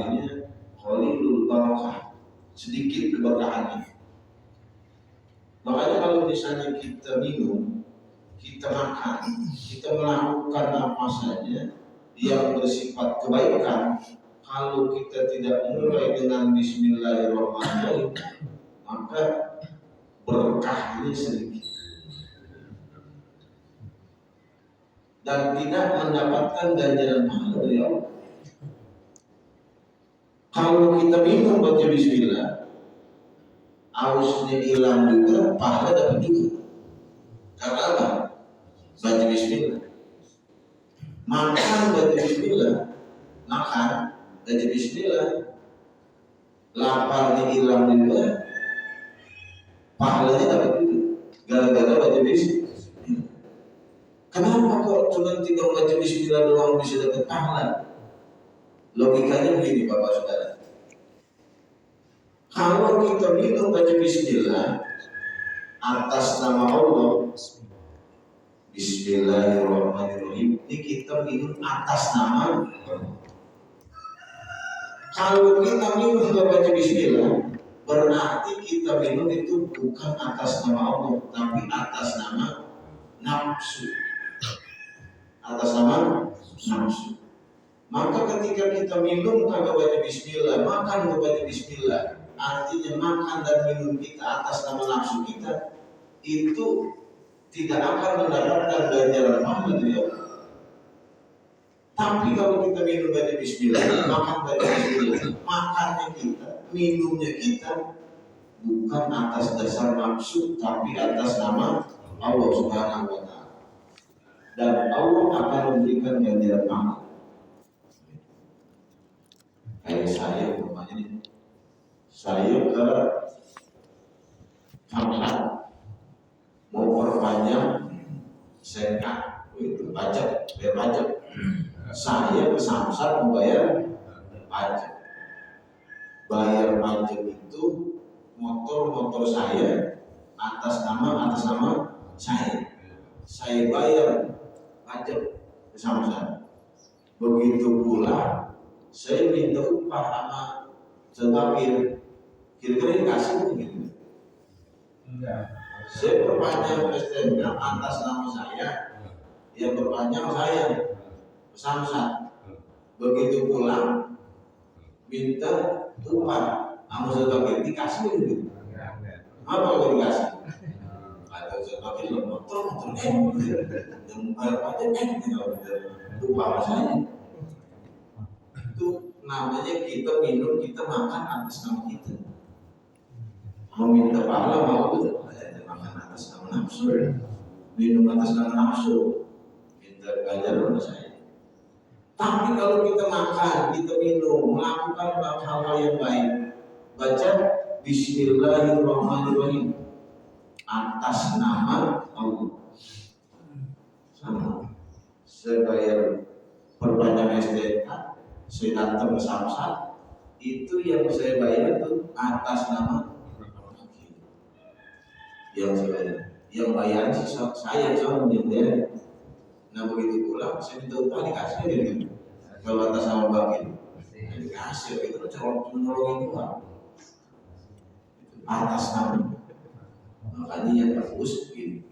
artinya qalilul barakah, sedikit keberkahannya. Makanya kalau misalnya kita minum, kita makan, kita melakukan apa saja yang bersifat kebaikan, kalau kita tidak mulai dengan Bismillahirrahmanirrahim, maka berkahnya sedikit dan tidak mendapatkan ganjaran pahala dari Allah. Kalau kita minum baca Bismillah, ausnya hilang juga, pahala dapat juga. Karena apa? Baca Bismillah. Makan baca Bismillah, makan baca Bismillah, laparnya hilang juga, pahalanya dapat juga. Gara-gara baca Bismillah. Kenapa kok cuma tinggal baca Bismillah doang bisa dapat pahala? Logikanya begini Bapak Saudara. Kalau kita minum baca Bismillah atas nama Allah, Bismillahirrahmanirrahim, ini kita minum atas nama Allah. Kalau kita minum baca Bismillah, berarti kita minum itu bukan atas nama Allah, tapi atas nama nafsu. Atas nama nafsu. Maka ketika kita minum kagak baca Bismillah, makan baca Bismillah, artinya makan dan minum kita atas nama nafsu kita, itu tidak akan mendapatkan ganjaran pahala dari Allah. Tapi kalau kita minum baca Bismillah, makan baca Bismillah, makannya kita, minumnya kita, bukan atas dasar nafsu, tapi atas nama Allah Subhanahu wa Ta'ala. Dan Allah akan memberikan ganjaran pahala. Kayak saya umpamanya nih, saya ke Samsat mau perpanjang SNK, itu pajak, bayar pajak. Saya ke Samsat mau bayar pajak. Bayar pajak itu motor saya atas nama saya. Saya bayar pajak ke Samsat. Begitu pula saya minta upah sama sekapir, kira-kira dikasih mungkin? Enggak. Saya perpanjang STNK atas nama saya, yang perpanjang saya Samsat. Begitu pulang minta upah sama sekapir, dikasih mungkin? Apa kalau dikasih? Atau sekapir motor yang bayar pajak upah saya. Itu namanya kita minum, kita makan atas nama kita. Mau minta pahala mau betul, makan atas nama nafsu, minum atas nama nafsu, minta ganjaran sama saya. Tapi kalau kita makan, kita minum, melakukan hal-hal yang baik, baca Bismillahirrahmanirrahim atas nama Allah. Sama. Saya bayar perpanjang STNK, saya datang ke Samsat, itu yang saya bayar itu atas nama yang saya bayar. Yang bayar sih saya sama yang. Nah begitu pulang saya minta upah dikasih gitu. Kalau atas nama bagian dikasih itu calon menolongin Tuhan atas nama. Makanya yang bagus begini.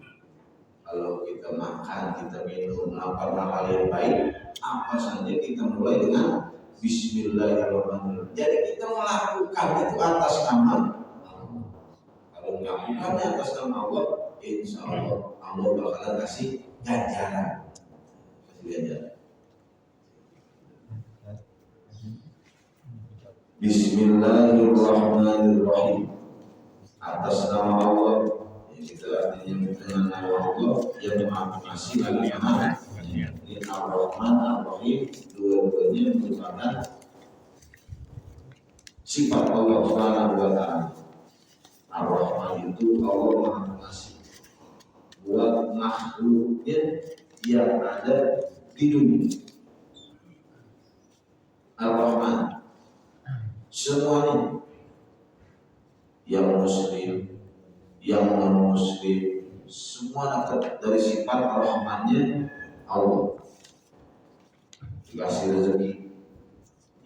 Kalau kita makan, kita minum, melakukan hal yang baik, apa saja kita mulai dengan Bismillahirrahmanirrahim. Jadi kita melakukan itu atas nama Allah. Kalau melakukannya atas nama Allah, insya Allah Allah bakalan kasih ganjaran. Bismillahirrahmanirrahim atas nama Allah. Itu artinya dengan nama Allah yang Maha Pengasih lagi Maha Ini Ar-Rahman Ar-Rahim, dua-duanya merupakan sifat Allah Subhanahu wa Ta'ala. Ar-Rahman itu Allah Maha Pengasih buat makhluknya yang ada di dunia. Ar-Rahman semuanya, yang muslim, yang non-muslim, semua dari sifat Ar-Rahmannya Allah. Dikasih rezeki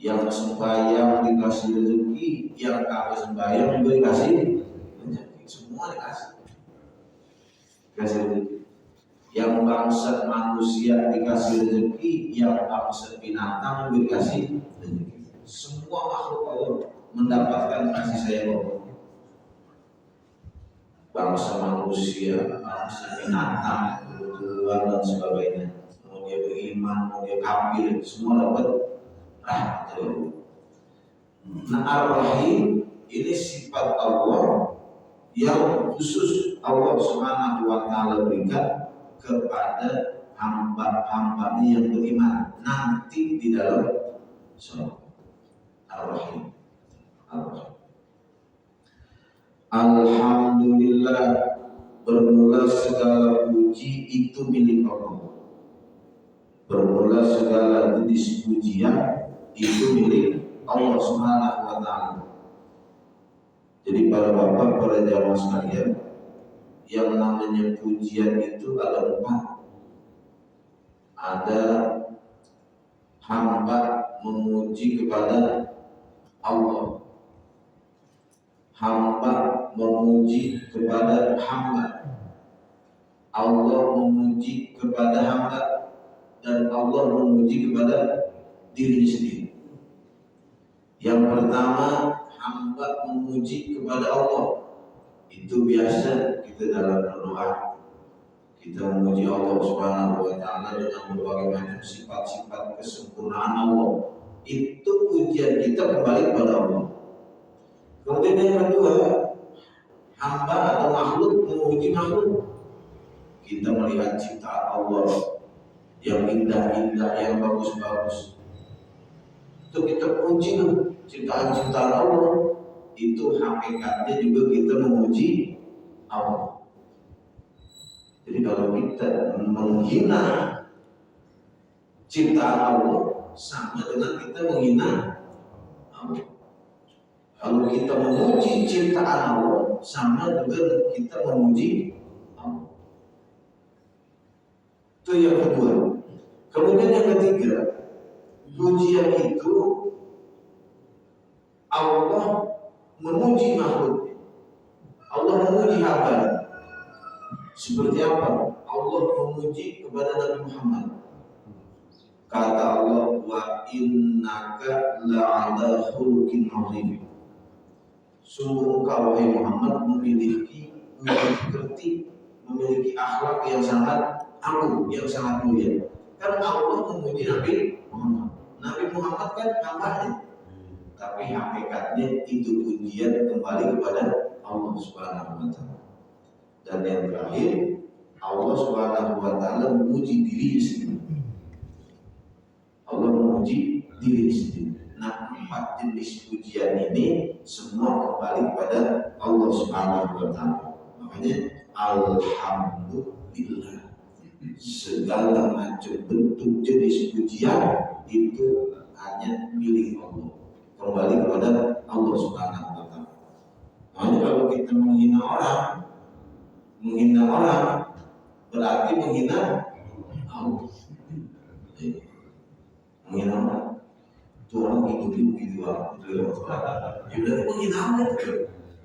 Yang sembahyang dikasih rezeki, yang kagak sembahyang juga dikasih rezeki. Semua dikasih rezeki. Yang bangsa manusia dikasih rezeki, yang bangsa binatang juga dikasih rezeki. Semua makhluk Allah mendapatkan kasih sayang Allah. Bangsa manusia, bangsa binatang, Tuhan dan sebagainya. Mau dia beriman, mau dia kafir, semua dapat rahmat dari Allah. Nah, Ar-Rahim ini sifat Allah yang khusus Allah Subhanahu wa Ta'ala berikan kepada hamba-hambanya yang beriman nanti di dalam surga. Ar-Rahim. Ar-Rahim. Alhamdulillah, bermula segala puji itu milik Allah. Bermula segala jenis pujian itu milik Allah Subhanahu wa Ta'ala. Jadi para bapak, para jamaah sekalian, yang namanya pujian itu ada 4. Ada hamba memuji kepada Allah, hamba memuji kepada hamba, Allah memuji kepada hamba, dan Allah memuji kepada dirinya sendiri. Yang pertama, hamba memuji kepada Allah. Itu biasa kita dalam berdoa, kita memuji Allah Subhanahu wa Ta'ala dengan berbagai macam sifat-sifat kesempurnaan Allah. Itu pujian kita kembali kepada Allah. Kemudian yang kedua, hamba atau makhluk memuji makhluk. Kita melihat ciptaan Allah yang indah-indah, yang bagus-bagus, itu kita puji ciptaan-ciptaan Allah. Itu hakikatnya juga kita memuji Allah. Jadi kalau kita menghina ciptaan Allah, sama dengan kita menghina Allah. Kalau kita memuji ciptaan Allah, sama juga kita memuji Allah. Itu yang kedua. Kemudian yang ketiga, pujian itu Allah memuji makhluk, Allah memuji hamba. Seperti apa? Allah memuji kepada Nabi Muhammad. Kata Allah, wa innaka la'ala khuluqin 'azim. Sungguh engkau wahai Muhammad memiliki kerti, memiliki akhlak yang sangat agung, yang sangat mulia. Karena Allah memuji Nabi Muhammad. Nabi Muhammad kan hambanya, tapi hakikatnya itu pujian kembali kepada Allah Subhanahu wa Ta'ala. Dan yang terakhir, Allah Subhanahu wa Ta'ala memuji dirinya sendiri. Allah memuji dirinya sendiri. Nah, 4 jenis pujian ini semua kembali kepada Allah Subhanahu wa Ta'ala. Makanya alhamdulillah, segala macam bentuk jenis pujian itu hanya milik Allah, kembali kepada Allah Subhanahu wa Ta'ala. Makanya kalau kita menghina orang berarti menghina Allah. Menghina orang, itu orang gitu Allah. Ya berarti menghina Allah.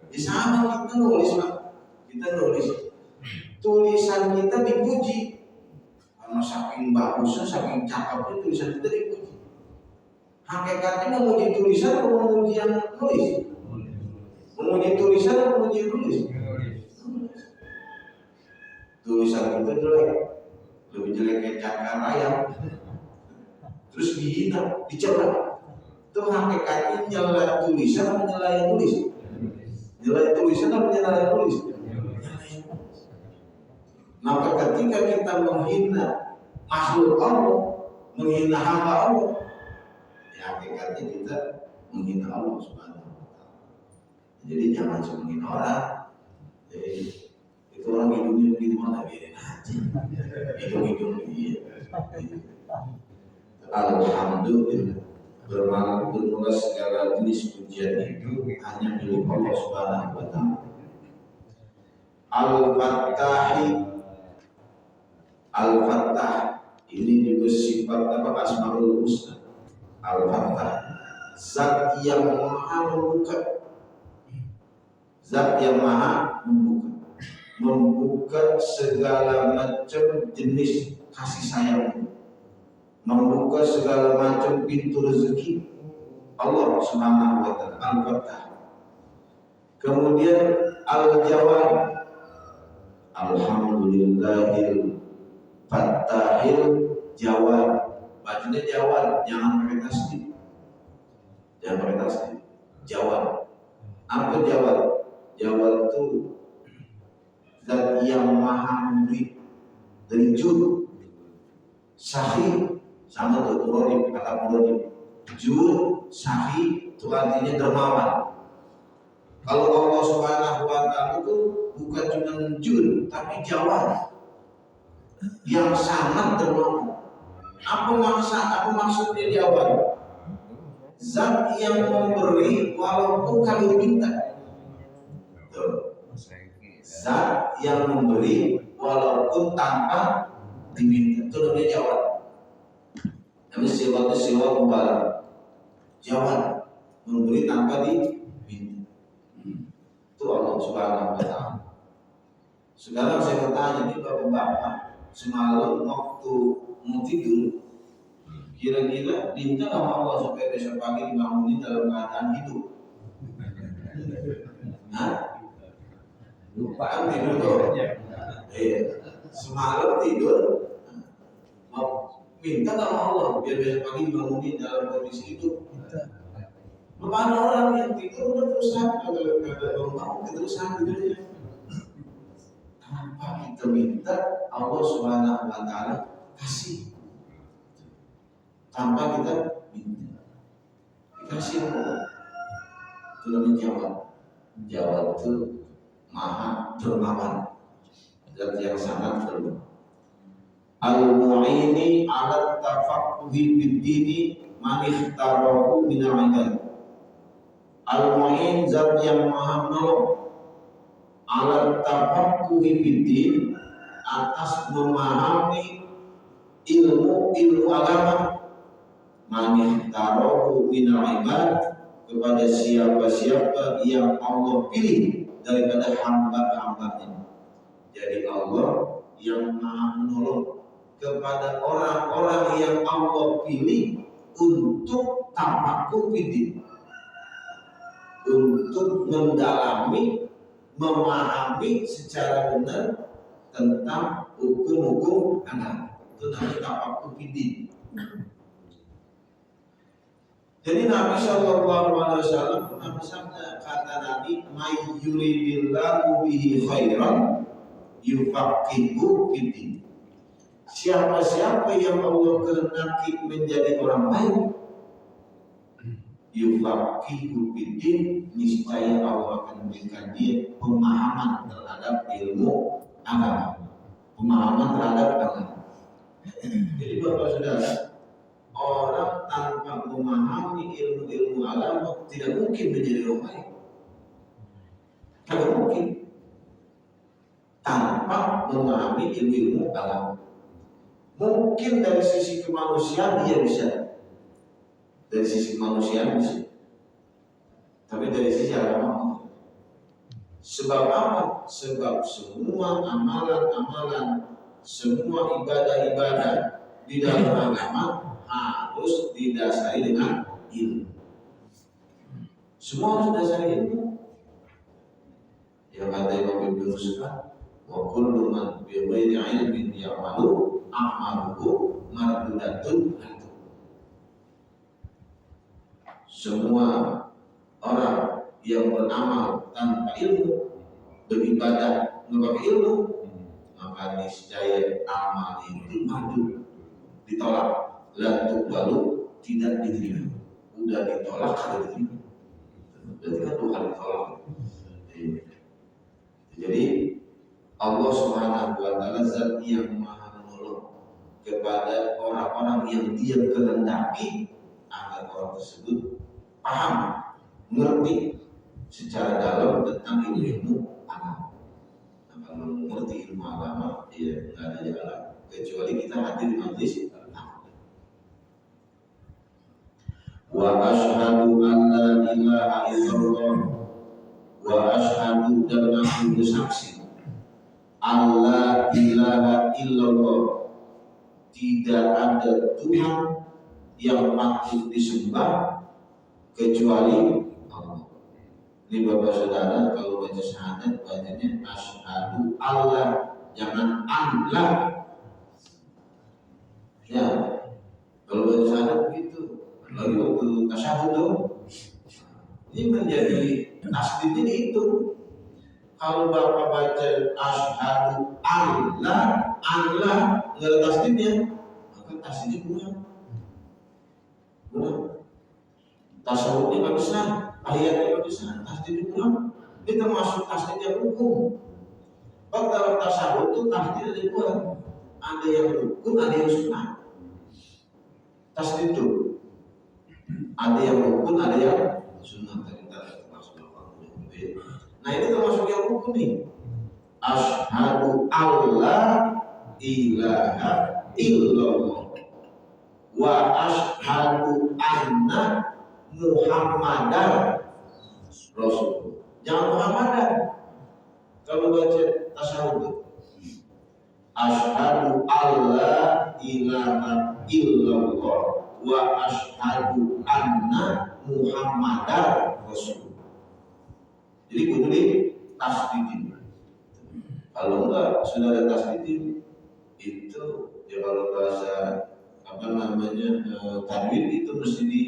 Di sama kita nulis, Pak. Kita nulis, tulisan kita dipuji karena saking bagusnya, saking cakepnya tulisan kita dipuji. Hakikatnya memuji tulisan atau memuji yang nulis? Memuji tulisan atau memuji yang nulis? Tulisan kita jelek, lebih jelek kayak cakar ayam, terus dihina, dicela. Itu hakikatnya nyela tulisan atau nyela yang nulis? Nyela tulisan atau nyela yang nulis? Maka ketika kita menghina makhluk Allah, menghina hamba Allah, ya hakikatnya kita menghina Allah Subhanahu wa Ta'ala. Jadi jangan cuma menghina orang. Jadi itu orang hidungnya begitu mana, biarin aja. Hidung dia. Alhamdulillah, bermula segala jenis pujian itu hanya milik Allah Subhanahu wa Ta'ala. Al-Fattah ini juga sifat Asmaul Husna. Al-Fattah zat yang maha membuka, zat yang maha membuka segala macam jenis kasih sayang, membuka segala macam pintu rezeki Allah Subhanahu wa taala. Al-Fattah. Kemudian Al-Jawad, Alhamdulillahil Fattahil Jawad. Bacanya Jawad, jangan pakai tasdid. Jangan pakai tasdid. Jawad. Apa Jawad? Jawad itu zat yang maha memberi. Dari jud, sahih, sama tuh muradib, kata muradib. Jud, sahih itu artinya dermawan. Kalau Allah Subhanahu wa taala itu bukan cuma jud, tapi Jawad yang sangat dermawan. Apa maksudnya Jawad? Zat yang memberi walaupun kalian minta. Zat yang memberi walaupun tanpa diminta. Itu namanya Jawad. Namanya siwa mubarak. Jawad, memberi tanpa diminta. Itu Allah Subhanahu wa taala. Sekarang saya bertanya nih bapak-bapak, semalam waktu mau tidur, kira-kira minta sama Allah supaya besok pagi dibangunin dalam keadaan hidup? Hah? Lupa tidur tuh. Semalam tidur, mau minta sama Allah biar besok pagi dibangunin dalam kondisi hidup. Ada orang yang tidur udah terusan, kalau bangun keterusan tidurnya. Kenapa kita minta Allah Subhanahu wa taala kasih tanpa kita minta? Dikasih Allah. Itu namanya Jawad. Jawad itu maha dermawan, zat yang sangat dermawan. Al-mu'ini 'ala tafaqquhi bid-dini man ikhtarahu min 'ibad. Al-mu'in zat yang maha menolong, 'ala tafaqquhi bid-din, atas memahami ilmu agama, man ikhtarahu min 'ibad, kepada siapa-siapa yang Allah pilih daripada hamba-hambanya. Jadi Allah yang maha menolong kepada orang-orang yang Allah pilih untuk tafaqquh bid-din, untuk mendalami, memahami secara benar tentang hukum-hukum agama. Itu namanya tafaqquh bid-din. Jadi Nabi Shallallahu Alaihi Wasallam pernah bersabda, kata Nabi, "May yuridillahu bihi khairan yufaqihu fid-din." Siapa-siapa yang Allah kehendaki menjadi orang baik, yufaqihu fid-din, niscaya Allah akan memberikan dia pemahaman terhadap ilmu agama, pemahaman terhadap agama. Jadi Bapak Saudara, orang tanpa memahami ilmu agama tidak mungkin menjadi orang baik. Tidak mungkin tanpa memahami ilmu agama. Mungkin dari sisi kemanusiaan dia bisa, dari sisi kemanusiaan bisa, tapi dari sisi agama. Sebab apa? Sebab semua amalan-amalan, semua ibadah-ibadah di dalam agama harus didasari dengan ilmu. Semua harus didasari ilmu. Yang kata Imam Ibnu Rushd, wa kullu man bi ghairi ilmin ya'malu amaluhu mardudatun. Semua orang yang beramal tanpa ilmu, beribadah tanpa ilmu, maka niscaya amal itu mardud, ditolak. Lantuk baru tidak diterima. Udah ditolak tidak diterima. Berarti kan Tuhan ditolak. Jadi Allah Subhanahu wa taala zat yang maha menolong kepada orang-orang yang dia kehendaki agar orang tersebut paham, mengerti secara dalam tentang ilmu agama. Kalau mengerti ilmu agama, ya nggak ada jalan kecuali kita hadir di majelis. Wa asyhadu an la ilaha illallah. Wa asyhadu dan aku bersaksi alla ilaha illallah, tidak ada Tuhan yang patut disembah kecuali Allah. Ini Bapak Saudara kalau baca syahadat bacanya asyhadu Allah, jangan Allah. Ya, kalau baca syahadat begitu. Lagi waktu tasyahud ini menjadi tasdidnya itu. Kalau Bapak baca asyhadu Allah, Allah nggak ada tasdidnya, maka tasdidnya kurang. Tasawufnya nggak bisa, ayatnya nggak bisa, tasdidnya kurang. Ini termasuk tasdid yang hukum. Kalau dalam tasawuf itu tasdid ada dua, ada yang hukum, ada yang sunnah. Tasdid itu ada yang hukum, ada yang sunnah. Nah ini termasuk yang hukum nih. Asyhadu alla ilaha illallah wa asyhadu anna Muhammadar Rasul. Jangan Muhammadan. Kalau baca tasawuf, asyhadu alla ilaha illallah wa asyhadu anna Muhammadar Rasul. Jadi kudu di tasdidin. Kalau enggak sudah ada tasdidin itu ya kalau bahasa apa namanya tajwid itu mesti di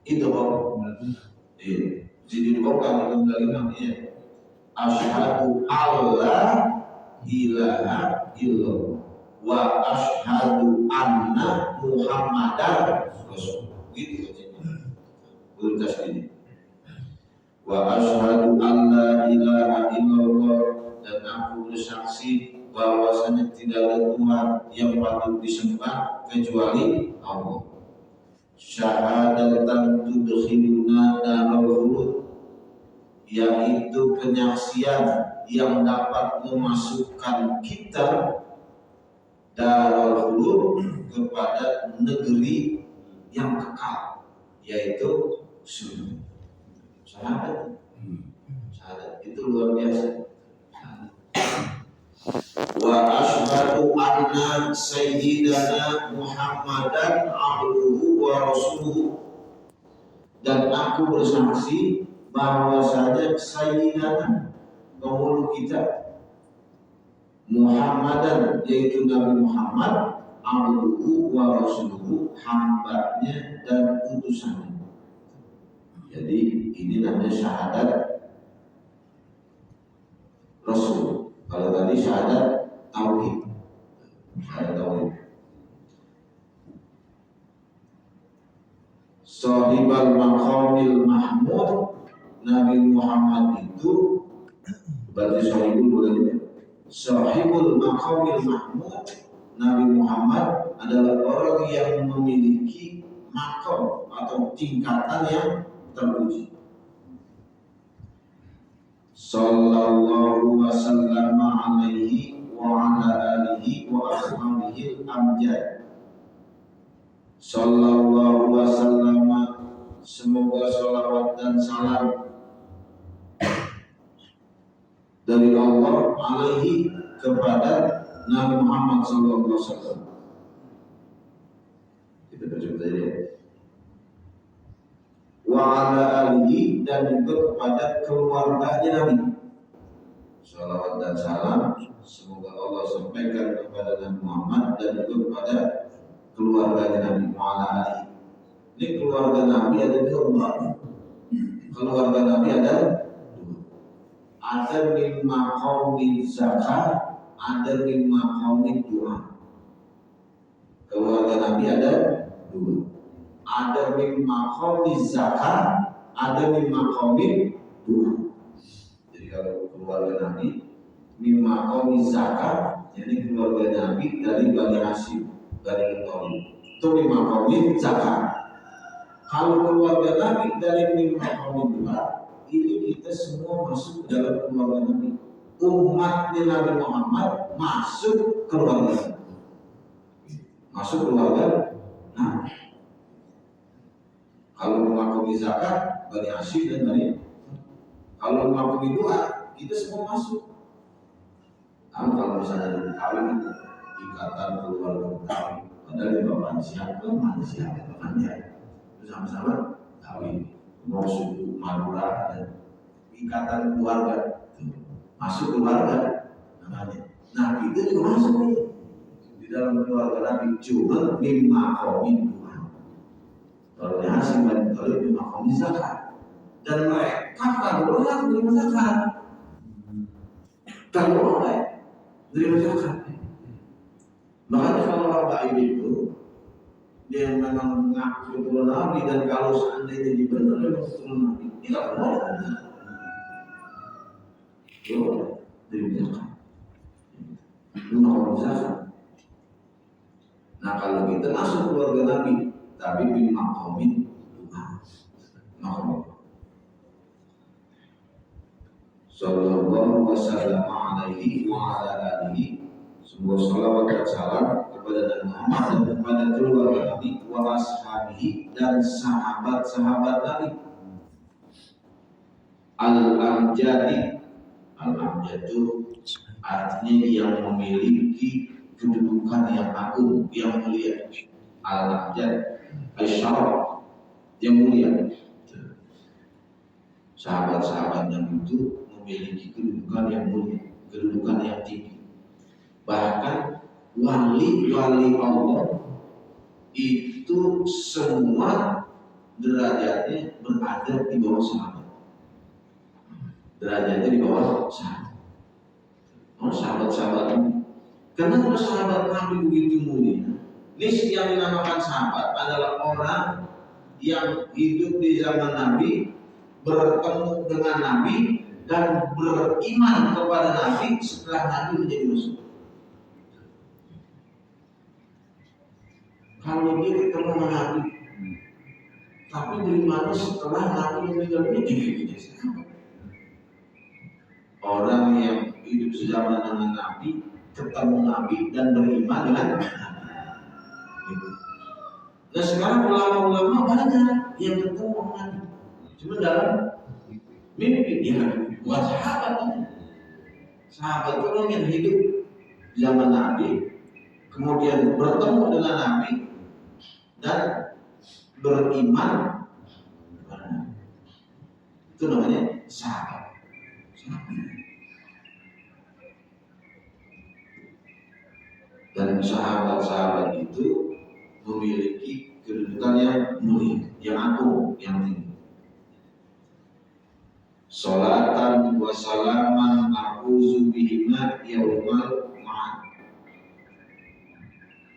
itu kok. Iya, jadi dibongkar itu kalimatnya. Asyhadu alla ilaha illallah wa asyhadu anna Muhammadar Rasul. Gitu bacanya. Kudu tasdidin. Wa asyhadu an la ilaha illallah, dan aku bersaksi bahwasanya tidak ada Tuhan yang patut disembah kecuali Allah. Syahadatan tudkhiluna daral khulud, yaitu penyaksian yang dapat memasukkan kita daral khulud kepada negeri yang kekal, yaitu surga. Syahadat itu luar biasa. Wa asyhadu anna sayyidana Muhammadan abduhu wa rasuluhu, dan aku bersaksi bahwasanya sayyidana penghulu kita Muhammadan, yaitu Nabi Muhammad, abduhu wa rasuluhu, hambanya dan utusannya. Jadi ini namanya syahadat Rasul. Kalau tadi syahadat tauhid. Syahadat tauhid. Sahibal maqamil mahmud, Nabi Muhammad itu berarti sahibul boleh. Sahibul maqamil mahmud, Nabi Muhammad adalah orang yang memiliki maqam atau tingkatan yang terpuji. Sallallahu wasallam alaihi wa ala alihi wa ashabihi amjad. Sallallahu wasallam, semoga salawat dan salam dari Allah alaihi kepada Nabi Muhammad sallallahu alaihi wasallam. Kita baca tadi. Wa ala alihi, dan juga kepada keluarganya Nabi. Salawat dan salam semoga Allah sampaikan kepada Nabi Muhammad dan juga kepada keluarganya Nabi. Wa ala alihi. Ini keluarga Nabi ada dua. Keluarga Nabi ada dua. Ada min maqamil zakat, ada min maqamil doa. Keluarga Nabi ada dua. Ada min maqamil zakat, ada min maqamil doa. Jadi kalau keluarga Nabi min maqamil zakat, jadi keluarga Nabi dari Bani Hashim, Bani Thalib, itu min maqamil zakat. Kalau keluarga Nabi dari min maqamil doa, ini kita semua masuk ke dalam keluarga Nabi. Umatnya Nabi Muhammad masuk keluarga, masuk keluarga Nabi. Kalau mengaku zakat, Bani Hashim dan Bani. Kalau mengaku doa, kita semua masuk. Kalau misalnya kawin itu ikatan keluarga kawin, padahal bapak siapa, mana siapa, pandai. Bersama-sama kawin, mau suku Madura dan ikatan keluarga, masuk keluarga namanya. Nah kita juga masuk nih di dalam keluarga Nabi, cuma lima kaum Tuhan. Kalau Hashim dan Thalib lima kaum zakat, dan mereka tak boleh menerima zakat. Tak boleh menerima zakat. Makanya kalau orang itu dia memang mengaku keturunan Nabi, dan kalau seandainya dia benar memang keturunan Nabi, dia tak boleh menerima zakat. Menerima zakat. Nah kalau kita masuk keluarga Nabi, tapi bin maqamin Muhammad sallallahu wasallam alaihi wa ala alihi, semoga salawat dan salam kepada Nabi Muhammad dan kepada keluarga Nabi wa ashabihi dan sahabat-sahabat Nabi. Al-amjadi, al-amjadu artinya yang memiliki kedudukan yang agung, yang mulia. Al-amjad al-syaraf, yang mulia. Sahabat-sahabat Nabi itu memiliki kedudukan yang mulia, kedudukan yang tinggi. Bahkan wali-wali Allah itu semua derajatnya berada di bawah sahabat. Derajatnya di bawah sahabat. Sahabat-sahabat ini. Kenapa sahabat Nabi begitu mulia? Ini yang dinamakan sahabat adalah orang yang hidup di zaman Nabi, bertemu dengan Nabi dan beriman kepada Nabi setelah Nabi menjadi Rasul. Kalau dia ketemu dengan Nabi, tapi berimannya setelah Nabi meninggal dunia, sahabat. Orang yang hidup sejaman dengan Nabi, ketemu Nabi dan beriman dengan Nabi. Nah sekarang ulama-ulama banyak yang ketemu dengan Nabi, cuma dalam mimpi. Dia buat sahabat. Sahabat itu orang yang hidup zaman Nabi, kemudian bertemu dengan Nabi dan beriman kepada Nabi. Itu namanya sahabat. Dan sahabat-sahabat itu memiliki kedudukan yang mulia, yang agung, yang tinggi. Salatan wa salaman a'udzu bihima yaumal ma'ad.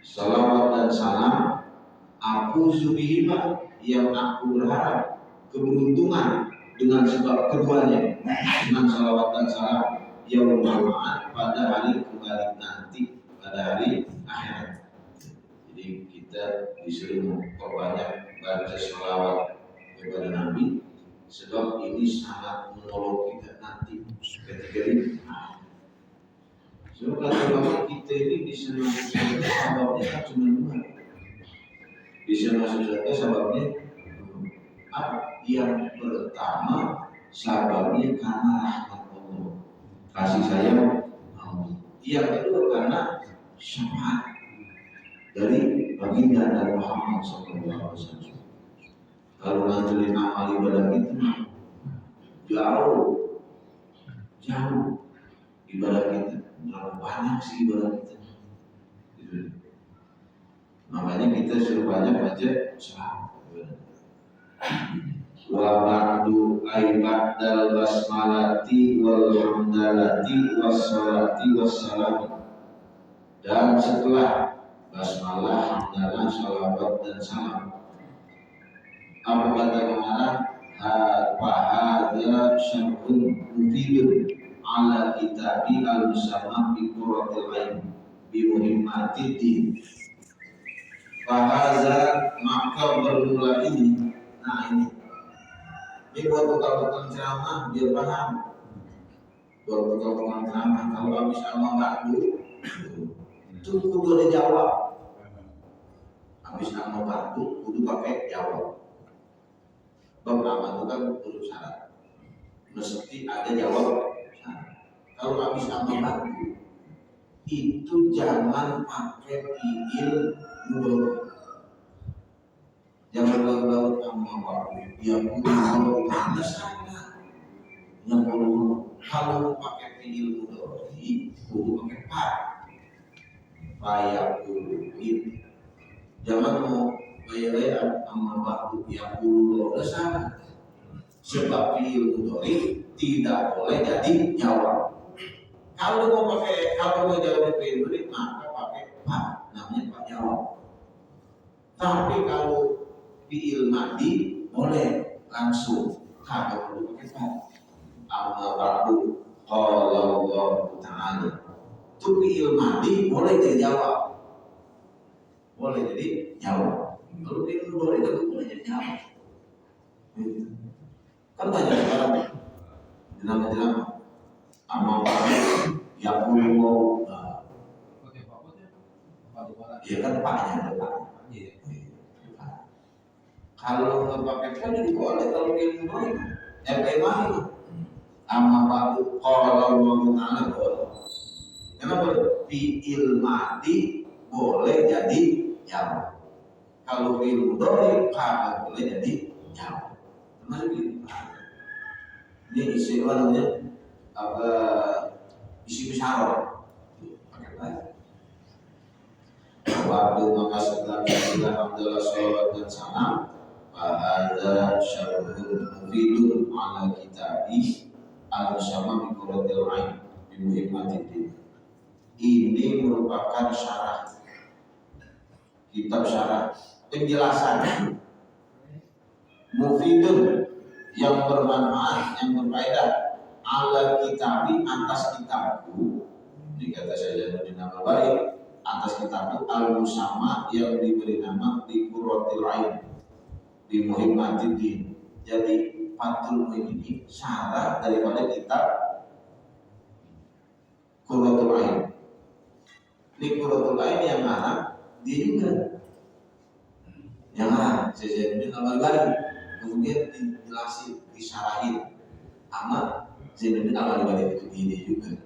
Salawat dan salam a'udzu bihima, yang aku berharap keberuntungan dengan sebab keduanya, dengan salawat dan salam yaumal ma'ad, pada hari kembali nanti, pada hari akhirat. Jadi kita disuruh memperbanyak baca salawat kepada Nabi, sebab ini sangat menolong kita nanti ketika ini. Sebab kata kita ini bisa masuk surga sebabnya kan cuma dua. Bisa masuk surga sebabnya apa? Yang pertama sebabnya karena rahmat Allah, kasih sayang Allah. Yang kedua karena syafaat dari baginda Nabi Muhammad SAW. Kalau ngancurin amal ibadah kita jauh ibadah kita, berapa banyak sih ibadah kita. Makanya kita suruh banyak baca salat. Wa ba'du aibadal basmalati wal hamdalati wassalati wassalam. Dan setelah basmalah, hamdalah, salawat dan salam, apa kata pengarang? Fahadha syarhun mufidun ala kitabi al-musamma bi qurratil ain bi muhimmatid din. Fahadha, maka bermula ini. Nah ini buat tukang-tukang ceramah biar paham. Buat tukang-tukang ceramah, kalau habis sama ba'du itu kudu ada jawab. Habis nama ba'du kudu pakai jawab. Beberapa itu kan huruf syarat, mesti ada jawab syarat. Kalau habis sama batu itu jangan pakai fiil mudhari. Jangan lalu sama batu yang kalau ada salah yang kalau pakai fiil mudhari kudu pakai fa. Fayaqulu. Jangan mau gaya-gaya sama batu yang udah sama. Sebab fiil mudhari tidak boleh jadi jawab. Kalau mau jawab fiil mudhari maka pakai fa, namanya fa jawab. Tapi kalau fiil madi boleh langsung, kagak perlu pakai fa. Amma ba'du qala Allah Ta'ala. Itu fiil madi boleh jadi jawab. Boleh jadi jawab. Kalau fiil mudhari tidak boleh jadi jawab. Kan banyak sekarang jelas-jelas amal yang mau ya kan paknya ada. Kalau nggak pakai fa jadi boleh. Kalau fiil mudhari bagaimana? Amma ba'du qala Allah Ta'ala boleh. Kenapa? Fiil madi boleh jadi jawab. Kalau fiil mudhari kagak boleh jadi jawab. Termasuk ini isi namanya apa? Isi musyawarah. Pakai apa? Waktu maka setelah kita hamdalah sholawat dan salam, fahadha syarhun mufidun ala kitabi al-musamma bi qurratil ain bi muhimmatid. Ini merupakan syarah, kitab syarah penjelasan mufidun yang bermanfaat, yang berfaedah ala kitabi atas kitabku. Ini kata saya di nama baik atas kitabku al-musamma yang diberi nama bi qurratil ain bi muhimmatid. Jadi Fathul Muin ini syarah daripada kitab Qurratul Ain. Ini Qurratul Ain yang ngarang dia juga yang ngarang Zainuddin Al-Albani, kemudian dijelasin, disyarahin sama Zainuddin Al-Albani itu dia juga.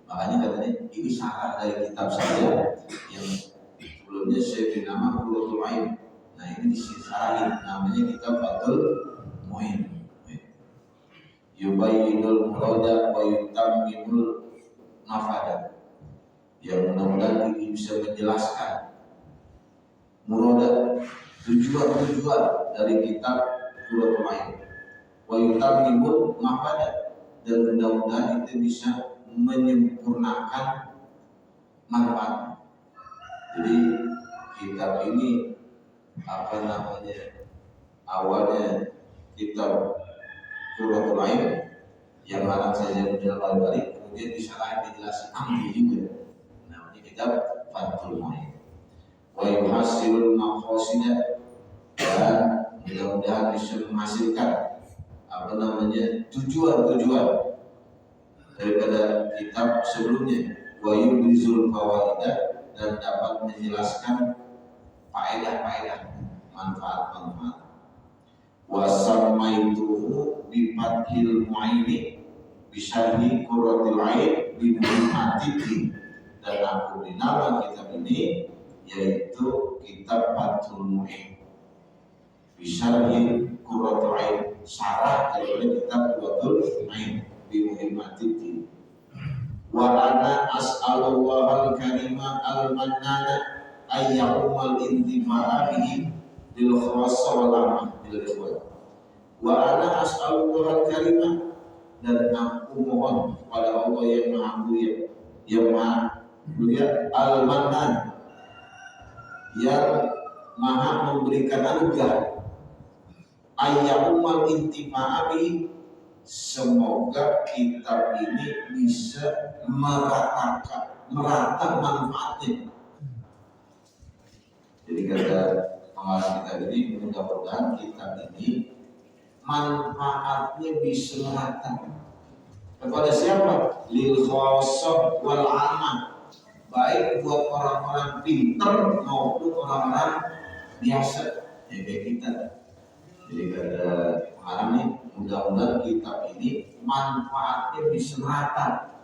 Makanya katanya ini syarah dari kitab saya yang sebelumnya saya beri nama Qurratul Ain. Nah ini disyarahin namanya kitab Fathul Muin. Yubayyinul murada wa yutammimul mafada. Yang mudah-mudahan ini bisa menjelaskan murada, tujuan-tujuan dari kitab Qurratul Ain. Wa yutammimul mafada, dan mudah-mudahan itu bisa menyempurnakan manfaat. Jadi kitab ini apa namanya? Awalnya kitab Qurratul Ain yang larang saja model balik, kemudian disalahin dijelasin ambil juga. Namanya kitab Fathul Ain. Wa yuhasilul maqasidah, dan mudah-mudahan bisa menghasilkan apa namanya tujuan-tujuan daripada kitab sebelumnya. Wa yubrizul fawaidah, dan dapat menjelaskan faedah-faedah, manfaat-manfaat. Wa sammaituhu bi fathil mu'aini bi syarhi Qurratul Ain bi muhimmatid, dan aku beri nama kitab ini yaitu kitab Fathul Mu'in bi syarhi Qurratul Ain, syarah dari kitab Qurratul Ain bi muhimmatid. Wa ana as'alullah al-karima al-mannana ayyumal intifa'a bihi bil khassa wal 'amma bil ikhwan. Wa ana as'alullah al-karima, dan aku mohon kepada Allah yang Maha Mulia, yang Maha Mulia al-Mannan, yang Maha memberikan anugerah, ayyumal intifa'a bihi, semoga kitab ini bisa merata manfaatnya. Jadi kata pengarang kitab ini, mudah-mudahan kitab ini manfaatnya bisa merata kepada siapa? Lil khassah wal 'ammah, baik buat orang-orang pintar maupun orang-orang biasa, ya kayak kita. Jadi ada pengarang nih, mudah-mudahan kitab ini manfaatnya bisa rata,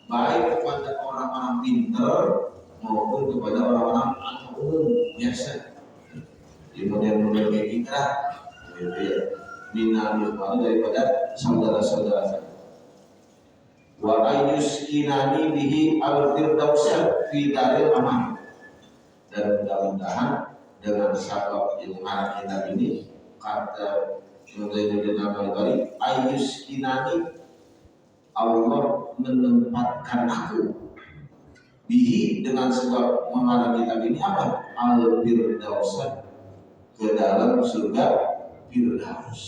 baik kepada orang-orang pinter maupun kepada orang-orang umum biasa. Di model-model kayak kita, gitu ya, minal daripada saudara-saudara saya. Wa ayyuskinani bihi al-firdausa fi daril aman. Dan mudah-mudahan dengan sabab ilmuwan kita ini, kata Muhammad kali-kali, ayyuskinani, Allah menempatkan aku bihi, dengan sebab mengarang kitab ini apa? Al-firdausa, ke dalam surga Firdaus,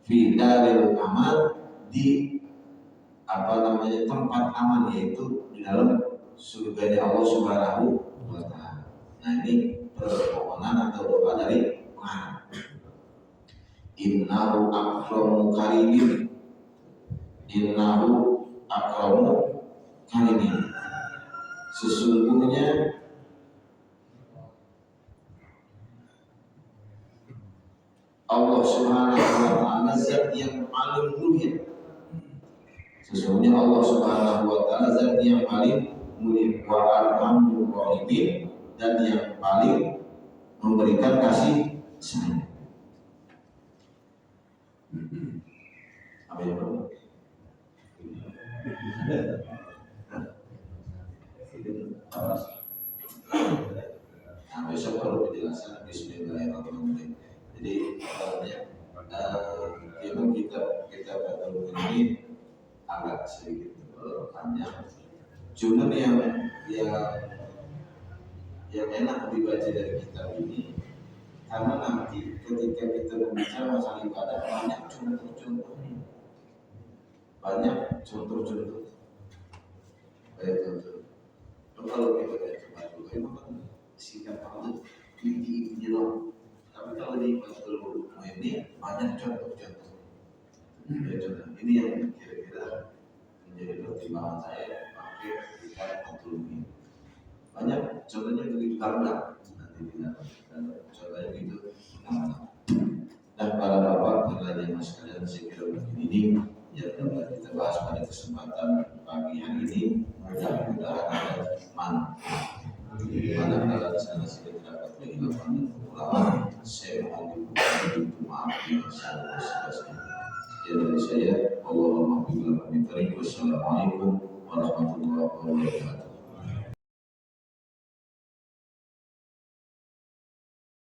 fi daril aman, di tempat aman, yaitu di dalam surganya Allah Subhanahu wa Ta'ala. Nah, ini permohonan atau doa dari pengarang. Innahu akramu karimin, innahu akramu karimin, sesungguhnya Allah Subhanahu wa Ta'ala zat yang paling mulia. Sesungguhnya Allah Subhanahu wa Ta'ala zat yang paling mulia, wa arhamur rahimin, dan yang paling memberikan kasih sayang. Apa yang perlu? Nah, besok baru penjelasan Bismillahirrahmanirrahim. Jadi ilmu kita baru ini agak sedikit panjang. Cuman yang enak dibaca dari kitab ini, karena nanti ketika kita berbicara masalah ibadah banyak contoh-contohnya, banyak contoh-contoh. Baik contoh. Kalau kita baca dulu, memang singkat banget, tinggi jelas. Tapi kalau di Fathul ini banyak contoh-contoh. Ya, contoh ini yang kira-kira menjadi pertimbangan saya pakai ketika Fathul ini. Banyak contohnya begitu karena nanti tidak contohnya begitu. Dan para bapak dan mas sekalian, saya kira ini yang dapat kita bahas pada kesempatan pagi hari ini. Mudah-mudahan ada manfaat. Manakala di sana sudah terdapat kehilangan ulama, saya mohon maaf yang sebesar-besarnya. Dari saya, Allahumma billahi min tariq. Wassalamualaikum warahmatullahi wabarakatuh.